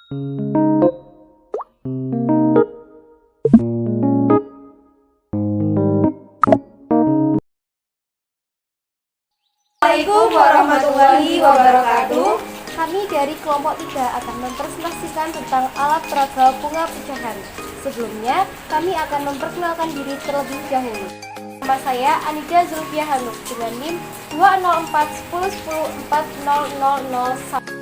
Assalamualaikum warahmatullahi wabarakatuh. Kami dari kelompok 3 akan mempresentasikan tentang alat peraga bunga pecahan. Sebelumnya, kami akan memperkenalkan diri terlebih dahulu. Nama saya Anida Zulfia Hanuk dengan NIM 20410104001.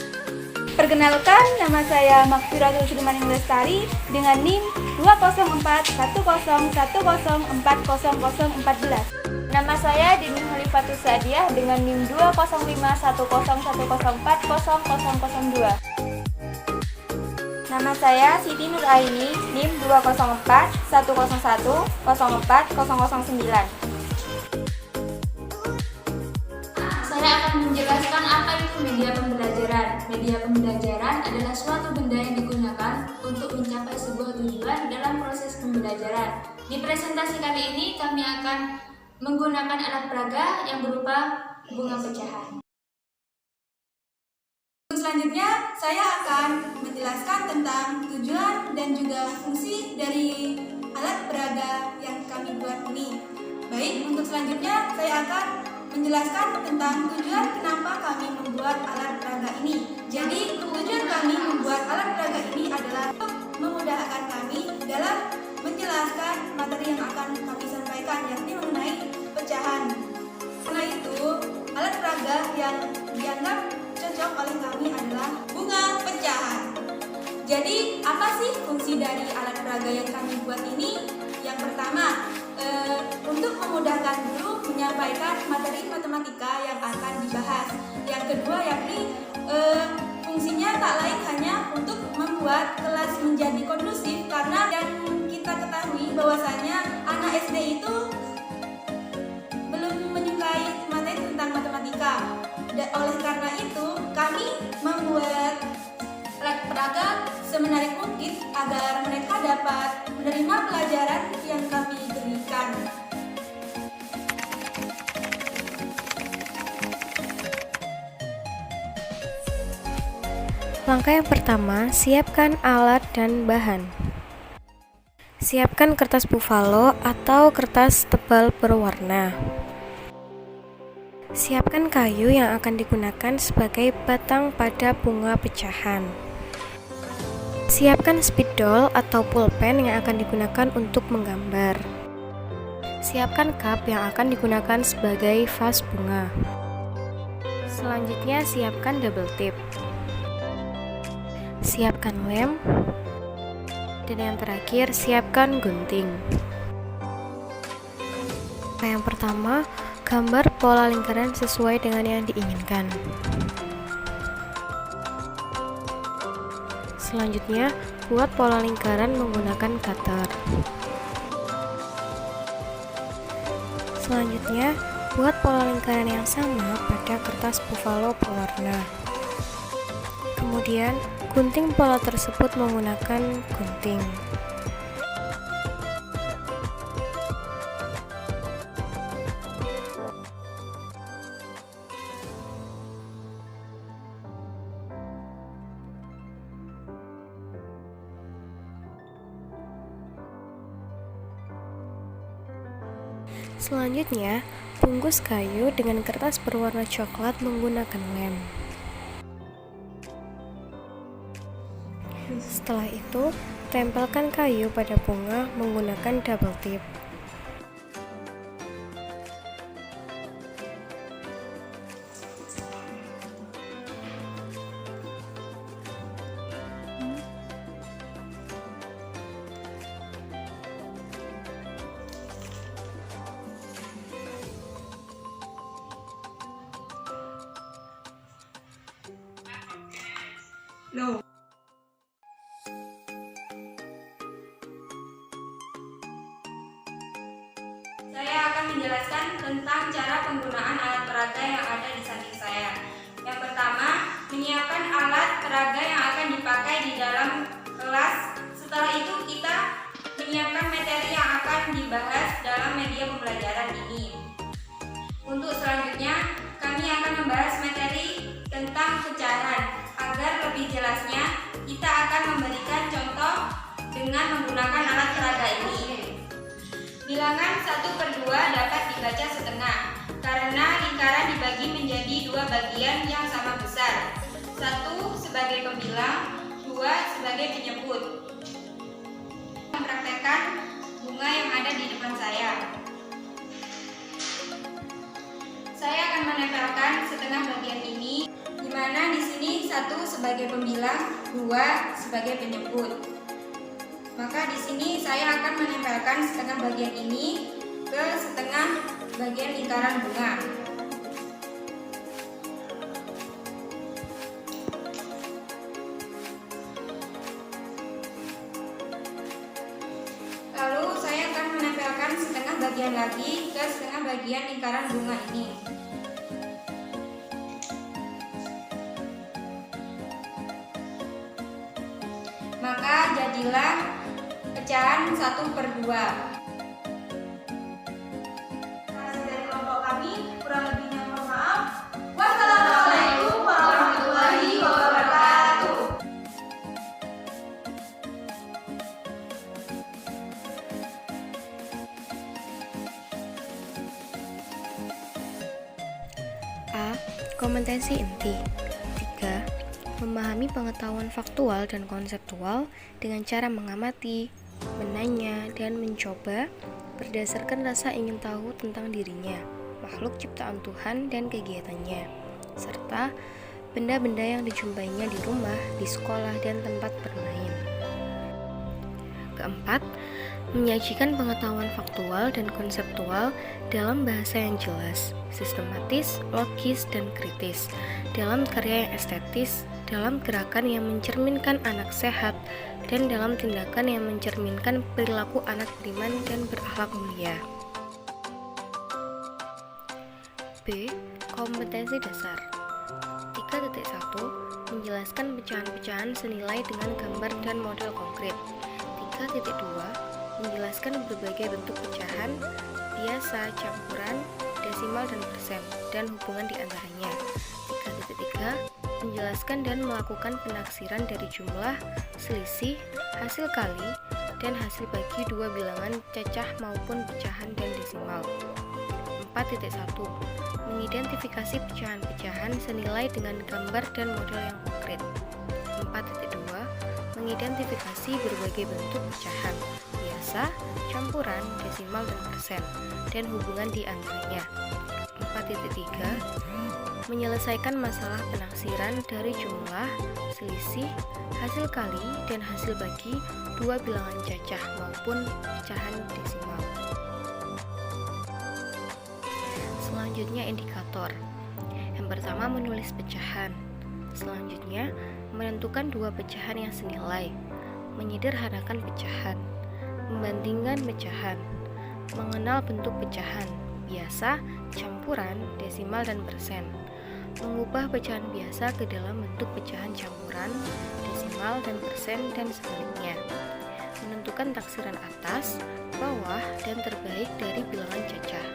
Perkenalkan, nama saya Makfiratul Firmaning Lestari dengan NIM 2041010404014. Nama saya Dini Halifatus Sadiah dengan NIM 2051010404002. Nama saya Siti Nur Aini, NIM 2041010404009. Saya akan menjelaskan apa itu media pembelajaran. Media pembelajaran adalah suatu benda yang digunakan untuk mencapai sebuah tujuan dalam proses pembelajaran. Di presentasi kali ini kami akan menggunakan alat peraga yang berupa bunga pecahan. Selanjutnya, saya akan menjelaskan tentang tujuan dan juga fungsi dari alat peraga yang kami buat ini. Baik, untuk selanjutnya saya akan menjelaskan tentang tujuan kenapa kami membuat alat peraga ini. Jadi, tujuan kami membuat alat peraga ini adalah untuk memudahkan kami dalam menjelaskan materi yang akan kami sampaikan, yakni mengenai pecahan. Karena itu, alat peraga yang dianggap cocok oleh kami adalah bunga pecahan. Jadi, apa sih fungsi dari alat peraga yang kami buat ini? Yang pertama, untuk memudahkan guru menyampaikan materi matematika yang akan dibahas. Yang kedua, yakni fungsinya tak lain hanya untuk membuat kelas menjadi kondusif, karena dan kita ketahui bahwasanya anak SD itu belum menyukai materi tentang matematika. Dan oleh karena itu, kami membuat alat peraga semenarik mungkin agar mereka dapat menerima pelajaran yang kami berikan. Langkah yang pertama, siapkan alat dan bahan. Siapkan kertas buffalo atau kertas tebal berwarna. Siapkan kayu yang akan digunakan sebagai batang pada bunga pecahan. Siapkan spidol atau pulpen yang akan digunakan untuk menggambar. Siapkan cup yang akan digunakan sebagai vas bunga. Selanjutnya, siapkan double tip. Siapkan lem. Dan yang terakhir, siapkan gunting. Yang pertama, gambar pola lingkaran sesuai dengan yang diinginkan. Selanjutnya, buat pola lingkaran menggunakan cutter. Selanjutnya, buat pola lingkaran yang sama pada kertas buffalo berwarna. Kemudian, gunting pola tersebut menggunakan gunting. Selanjutnya, bungkus kayu dengan kertas berwarna coklat menggunakan lem. Setelah itu, tempelkan kayu pada bunga menggunakan double tip. No. Saya akan menjelaskan tentang cara penggunaan alat peraga yang ada di samping saya. Yang pertama, menyiapkan alat peraga yang akan dipakai di dalam kelas. Setelah itu, kita menyiapkan materi yang akan dibahas dalam media pembelajaran ini. Untuk selanjutnya, kami akan membahas materi tentang pecahan. Agar lebih jelasnya, kita akan memberikan contoh dengan menggunakan alat peraga ini. Bilangan 1/2 dapat dibaca setengah karena lingkaran dibagi menjadi dua bagian yang sama besar. 1 sebagai pembilang, 2 sebagai penyebut. Mempraktekkan bunga yang ada di depan saya. Saya akan menempelkan setengah bagian ini, di mana di sini 1 sebagai pembilang, 2 sebagai penyebut. Maka di sini saya akan menempelkan setengah bagian ini ke setengah bagian lingkaran bunga. Lalu saya akan menempelkan setengah bagian lagi ke setengah bagian lingkaran bunga ini. Maka jadilah pecahan 1/2. Dari kelompok kami, kurang lebihnya mohon maaf. Wassalamualaikum warahmatullahi wabarakatuh. A. Kompetensi inti. 3. Memahami pengetahuan faktual dan konseptual dengan cara mengamati, menanya, dan mencoba berdasarkan rasa ingin tahu tentang dirinya, makhluk ciptaan Tuhan dan kegiatannya, serta benda-benda yang dijumpainya di rumah, di sekolah, dan tempat bermain. Keempat, menyajikan pengetahuan faktual dan konseptual dalam bahasa yang jelas, sistematis, logis, dan kritis, dalam karya yang estetis, dalam gerakan yang mencerminkan anak sehat, dan dalam tindakan yang mencerminkan perilaku anak beriman dan berakhlak mulia. B. Kompetensi dasar. 3.1 Menjelaskan pecahan-pecahan senilai dengan gambar dan model konkret. 3.2 Menjelaskan berbagai bentuk pecahan, biasa, campuran, desimal, dan persen, dan hubungan di antaranya. 3.3 Menjelaskan dan melakukan penaksiran dari jumlah, selisih, hasil kali, dan hasil bagi dua bilangan cacah maupun pecahan dan desimal. 4.1 Mengidentifikasi pecahan-pecahan senilai dengan gambar dan model yang konkret. 4.2 Mengidentifikasi berbagai bentuk pecahan, biasa, campuran, desimal, dan persen, dan hubungan di antaranya. 4.3 Menyelesaikan masalah penaksiran dari jumlah, selisih, hasil kali, dan hasil bagi dua bilangan cacah maupun pecahan desimal. Selanjutnya indikator. Yang pertama menulis pecahan. Selanjutnya menentukan dua pecahan yang senilai. Menyederhanakan pecahan. Membandingkan pecahan. Mengenal bentuk pecahan, biasa, campuran, desimal, dan persen. Mengubah pecahan biasa ke dalam bentuk pecahan campuran, desimal, dan persen, dan sebaliknya. Menentukan taksiran atas, bawah, dan terbaik dari bilangan cacah.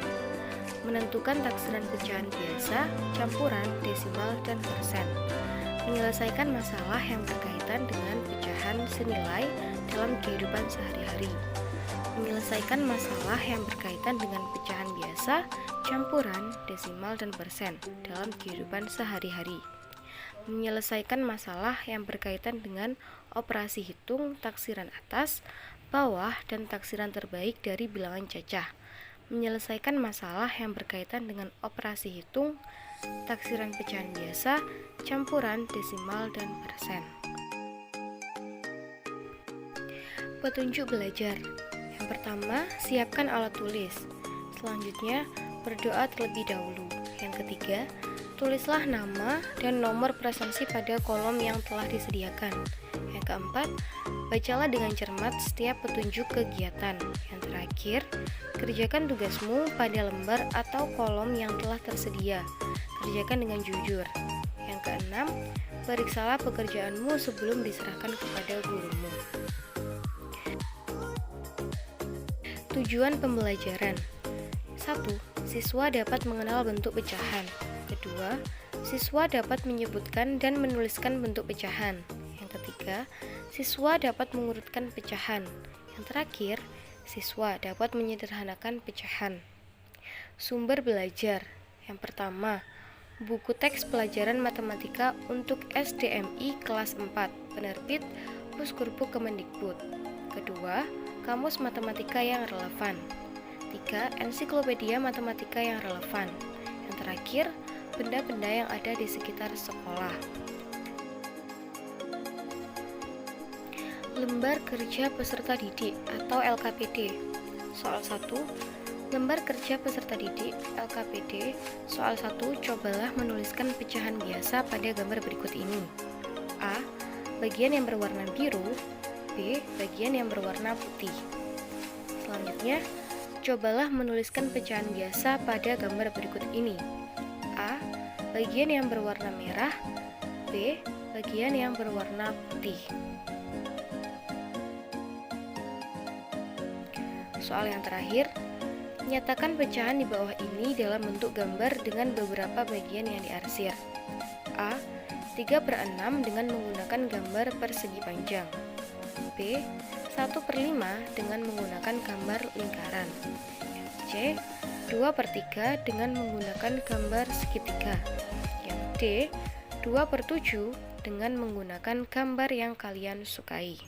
Menentukan taksiran pecahan biasa, campuran, desimal, dan persen. Menyelesaikan masalah yang berkaitan dengan pecahan senilai dalam kehidupan sehari-hari. Menyelesaikan masalah yang berkaitan dengan pecahan biasa, campuran, desimal, dan persen dalam kehidupan sehari-hari. Menyelesaikan masalah yang berkaitan dengan operasi hitung, taksiran atas, bawah, dan taksiran terbaik dari bilangan cacah. Menyelesaikan masalah yang berkaitan dengan operasi hitung, taksiran pecahan biasa, campuran, desimal, dan persen. Petunjuk belajar. Yang pertama, siapkan alat tulis. Selanjutnya, berdoa terlebih dahulu. Yang ketiga, tulislah nama dan nomor presensi pada kolom yang telah disediakan. Yang keempat, bacalah dengan cermat setiap petunjuk kegiatan. Yang terakhir, kerjakan tugasmu pada lembar atau kolom yang telah tersedia. Kerjakan dengan jujur. Yang keenam, periksalah pekerjaanmu sebelum diserahkan kepada gurumu. Tujuan pembelajaran. 1. Siswa dapat mengenal bentuk pecahan. Kedua, siswa dapat menyebutkan dan menuliskan bentuk pecahan. Yang ketiga, siswa dapat mengurutkan pecahan. Yang terakhir, siswa dapat menyederhanakan pecahan. Sumber belajar. Yang pertama, buku teks pelajaran matematika untuk SDMI kelas 4, penerbit Puskurpu Kemendikbud. Kedua, kamus matematika yang relevan. 3. Ensiklopedia matematika yang relevan. Yang terakhir, benda-benda yang ada di sekitar sekolah. Lembar kerja peserta didik atau LKPD. Soal 1. Lembar kerja peserta didik LKPD. Soal 1. Cobalah menuliskan pecahan biasa pada gambar berikut ini. A. Bagian yang berwarna biru. B. Bagian yang berwarna putih. Selanjutnya, cobalah menuliskan pecahan biasa pada gambar berikut ini. A. Bagian yang berwarna merah. B. Bagian yang berwarna putih. Soal yang terakhir, nyatakan pecahan di bawah ini dalam bentuk gambar dengan beberapa bagian yang diarsir. A. 3/6 dengan menggunakan gambar persegi panjang. B. 1/5 dengan menggunakan gambar lingkaran. C. 2/3 dengan menggunakan gambar segitiga. Yang D. 2/7 dengan menggunakan gambar yang kalian sukai.